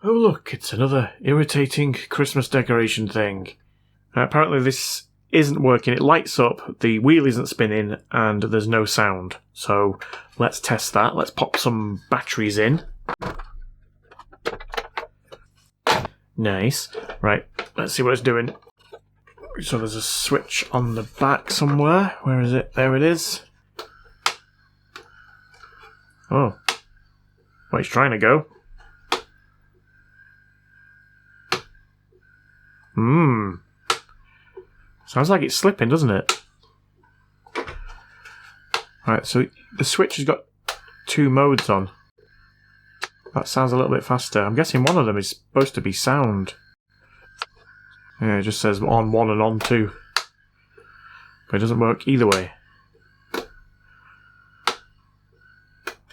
Oh look, it's another irritating Christmas decoration thing. Apparently this isn't working. It lights up, the wheel isn't spinning, and there's no sound. So let's test that. Let's pop some batteries in. Nice. Right, let's see what it's doing. So there's a switch on the back somewhere. Where is it? There it is. Oh. Well, it's trying to go. Sounds like it's slipping, doesn't it? Right, so the switch has got 2 modes on. That sounds a little bit faster. I'm guessing one of them is supposed to be sound. Yeah, it just says on 1 and on 2. But it doesn't work either way.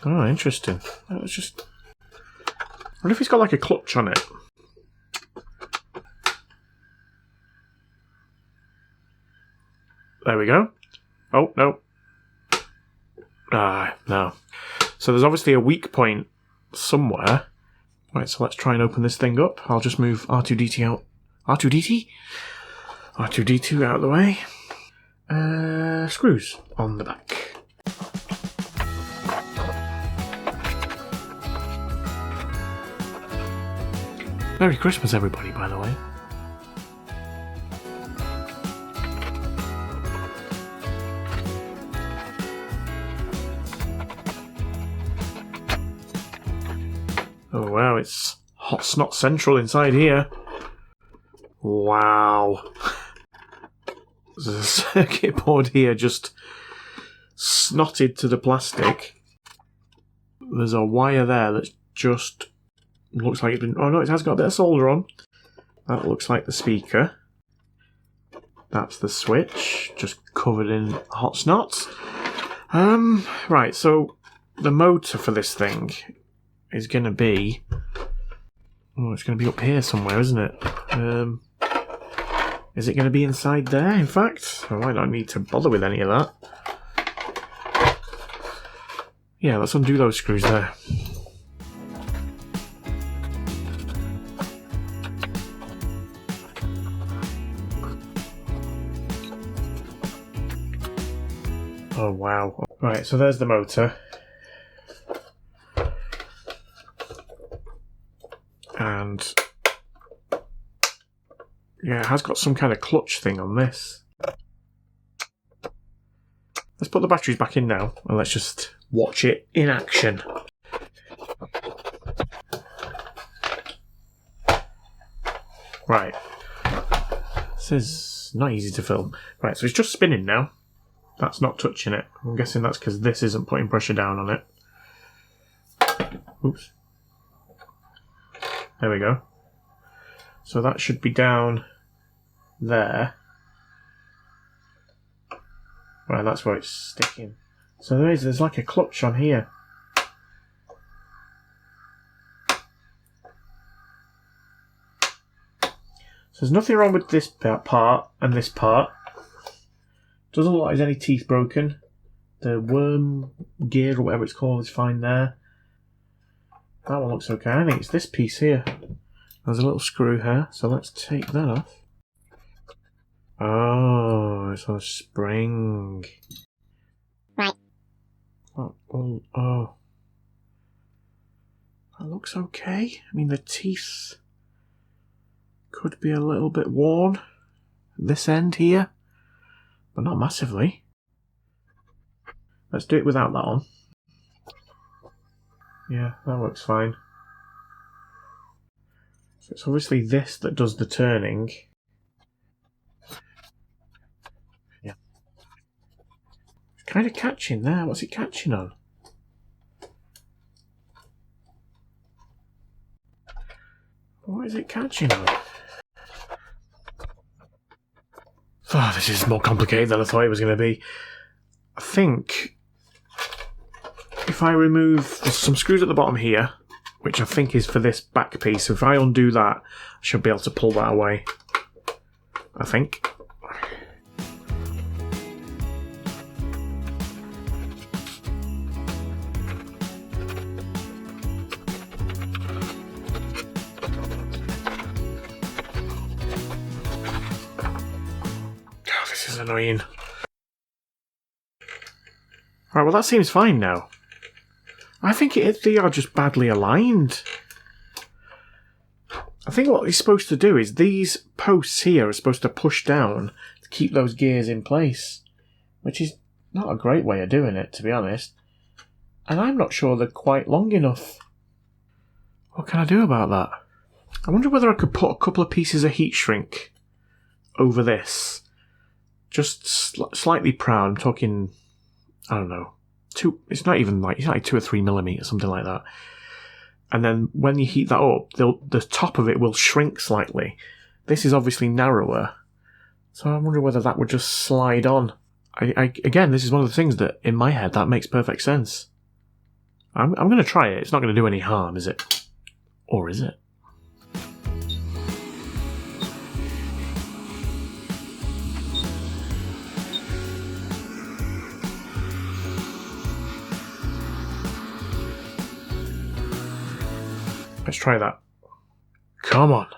Oh, interesting. Let's just... I wonder if it's got like a clutch on it. There we go. Oh, no. No. So there's obviously a weak point somewhere. Right, so let's try and open this thing up. I'll just move R2-D2 out. R2-D2? R2-D2 out of the way. Screws on the back. Merry Christmas, everybody, by the way. Oh wow, it's hot snot central inside here. Wow. There's a circuit board here just snotted to the plastic. There's a wire there that just looks like it's been... Oh no, it has got a bit of solder on. That looks like the speaker. That's the switch, just covered in hot snot. Right, so the motor for this thing is going to be... Oh, it's going to be up here somewhere, isn't it? Is it going to be inside there, in fact? I might not need to bother with any of that. Yeah, let's undo those screws there. Oh, wow. Right, so there's the motor. And yeah, it has got some kind of clutch thing on this. Let's put the batteries back in now and let's just watch it in action. Right. This is not easy to film. Right, so it's just spinning now. That's not touching it. I'm guessing that's because this isn't putting pressure down on it. Oops. There we go. So that should be down there. Right, that's where it's sticking. So there's like a clutch on here. So there's nothing wrong with this part and this part. Doesn't look like there's any teeth broken. The worm gear or whatever it's called is fine there. That one looks okay. I think it's this piece here. There's a little screw here, so let's take that off. Oh, it's on a spring. Right. Oh. That looks okay. I mean, the teeth could be a little bit worn. This end here, but not massively. Let's do it without that on. Yeah, that works fine. So it's obviously this that does the turning. Yeah. It's kind of catching there. What's it catching on? What is it catching on? Oh, this is more complicated than I thought it was going to be. I think if I remove... There's some screws at the bottom here, which I think is for this back piece. So if I undo that, I should be able to pull that away. I think. annoying. Right, well that seems fine now. I think they are just badly aligned. I think what he's supposed to do is these posts here are supposed to push down to keep those gears in place, which is not a great way of doing it, to be honest. And I'm not sure they're quite long enough. What can I do about that? I wonder whether I could put a couple of pieces of heat shrink over this. Just slightly proud. I'm talking, I don't know, it's not like 2 or 3 millimeters, something like that. And then when you heat that up, the top of it will shrink slightly. This is obviously narrower, so I wonder whether that would just slide on. Again, this is one of the things that, in my head, that makes perfect sense. I'm going to try it. It's not going to do any harm, is it? Or is it? Let's try that. Come on.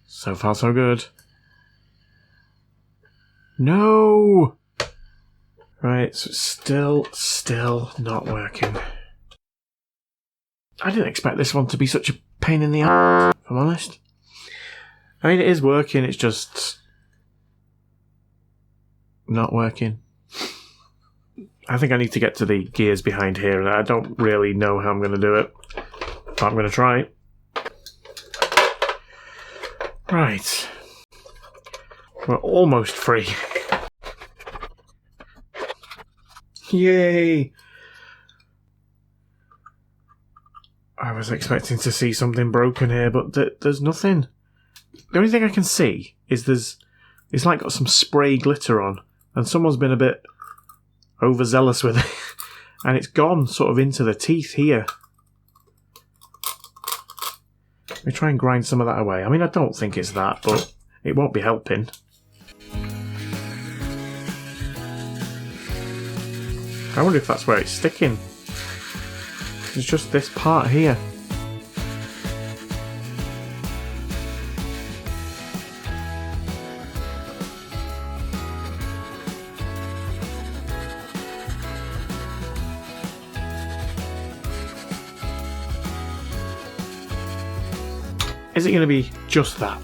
So far, so good. No! Right, so it's still not working. I didn't expect this one to be such a pain in the ass, if I'm honest. I mean, it is working, it's just not working. I think I need to get to the gears behind here, and I don't really know how I'm going to do it. But I'm going to try. Right. We're almost free. Yay! I was expecting to see something broken here, but there's nothing. The only thing I can see is it's like got some spray glitter on, and someone's been a bit overzealous with it, and it's gone sort of into the teeth here. Let me try and grind some of that away. I mean, I don't think it's that, but it won't be helping. I wonder if that's where it's sticking. It's just this part here. Is it going to be just that?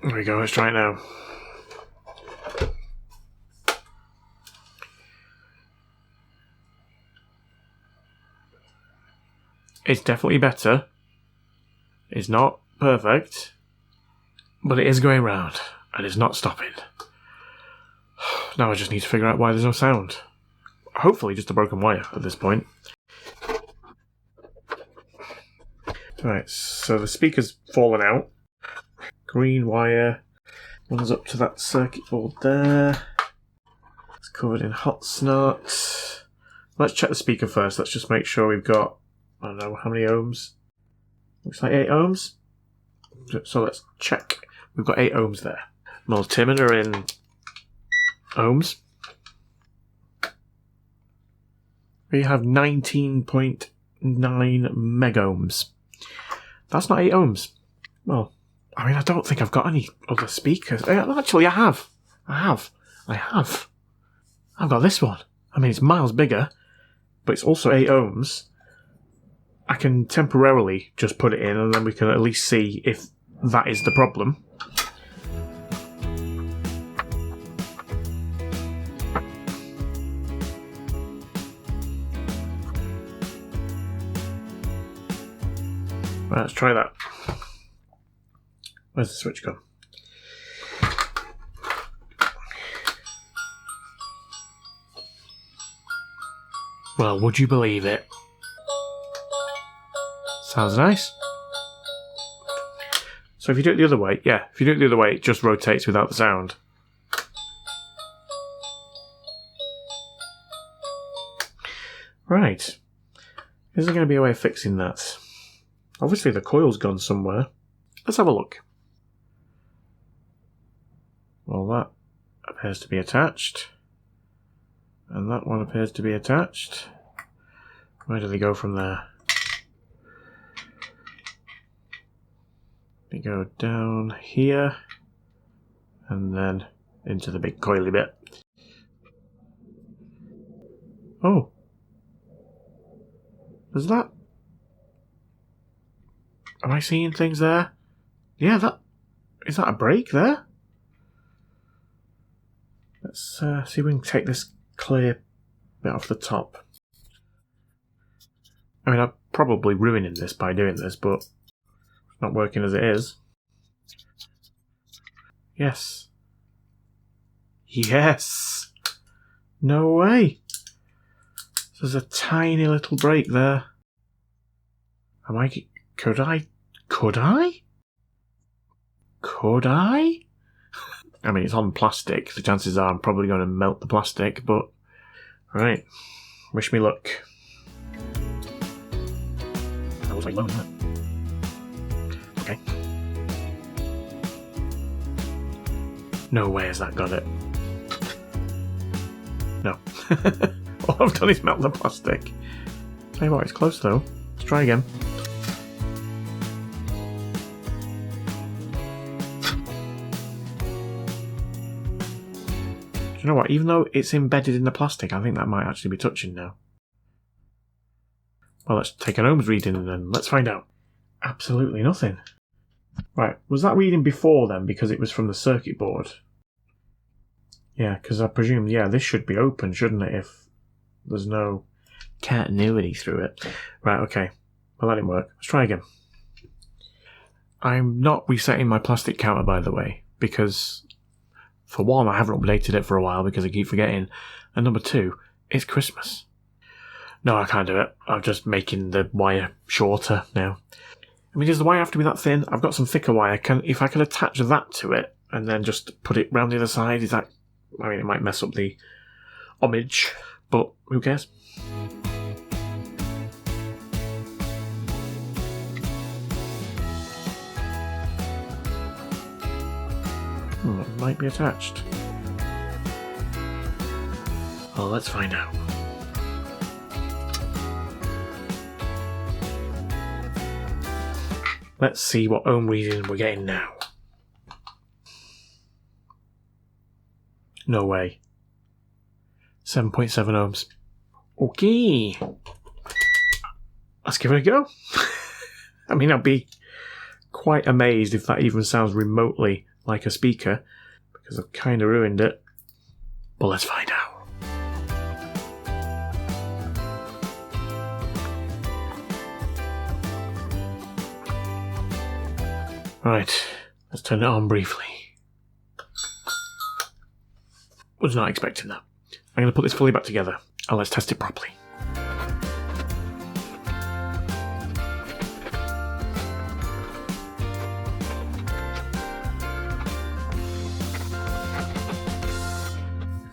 There we go, let's try it now. It's definitely better. It's not perfect, but it is going round, and it's not stopping. Now I just need to figure out why there's no sound. Hopefully just a broken wire at this point. Right, so the speaker's fallen out. Green wire runs up to that circuit board there. It's covered in hot snot. Let's check the speaker first. Let's just make sure we've got, I don't know how many ohms. Looks like 8 ohms. So let's check. We've got 8 ohms there. Multimeter in ohms. We have 19.9 megohms. That's not 8 ohms. Well, I mean, I don't think I've got any other speakers. Actually, I have. I've got this one. I mean, it's miles bigger, but it's also 8 ohms. I can temporarily just put it in, and then we can at least see if that is the problem. Right, let's try that. Where's the switch gone? Well, would you believe it? Sounds nice. So if you do it the other way, if you do it the other way, it just rotates without the sound. Right. Is there going to be a way of fixing that? Obviously the coil's gone somewhere. Let's have a look. Well, that appears to be attached. And that one appears to be attached. Where do they go from there? They go down here. And then into the big coily bit. Oh. Is that... Am I seeing things there? Yeah, that... Is that a brake there? Let's see if we can take this clear bit off the top. I mean, I'm probably ruining this by doing this, but it's not working as it is. Yes. Yes! No way! There's a tiny little brake there. Am I... Could I? Could I? Could I? I mean, it's on plastic. The chances are I'm probably going to melt the plastic, but... Right. Wish me luck. That was like low, isn't it? Okay. No way has that got it. No. All I've done is melt the plastic. Tell you what, it's close though. Let's try again. You know what, even though it's embedded in the plastic, I think that might actually be touching now. Well, let's take an ohms reading and then let's find out. Absolutely nothing. Right, was that reading before then because it was from the circuit board? Yeah, because I presume, yeah, this should be open, shouldn't it, if there's no continuity through it. Right, okay. Well, that didn't work. Let's try again. I'm not resetting my plastic counter, by the way, because... For one, I haven't updated it for a while because I keep forgetting. And number two, it's Christmas. No, I can't do it. I'm just making the wire shorter now. I mean, does the wire have to be that thin? I've got some thicker wire. If I could attach that to it and then just put it round the other side, is that... I mean, it might mess up the homage, but who cares? It might be attached. Well, let's find out. Let's see what ohm reading we're getting now. No way. 7.7 ohms. Okay. Let's give it a go. I mean, I'd be quite amazed if that even sounds remotely like a speaker, because I've kind of ruined it. But let's find out. Right, let's turn it on briefly. Was not expecting that. I'm going to put this fully back together and let's test it properly.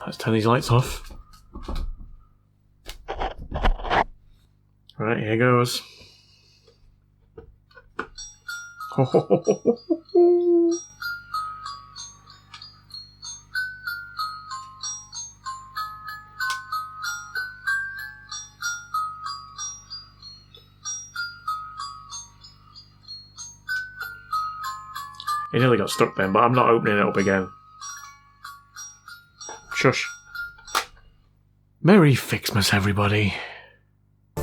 Let's turn these lights off. Right, here goes. It nearly got stuck then, but I'm not opening it up again. Shush. Merry Fixmas, everybody.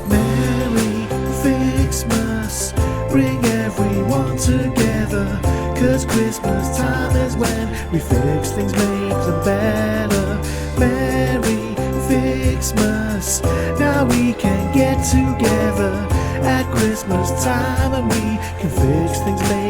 Merry Fixmas, bring everyone together, 'cause Christmas time is when we fix things, make them better. Merry Fixmas, now we can get together at Christmas time and we can fix things, make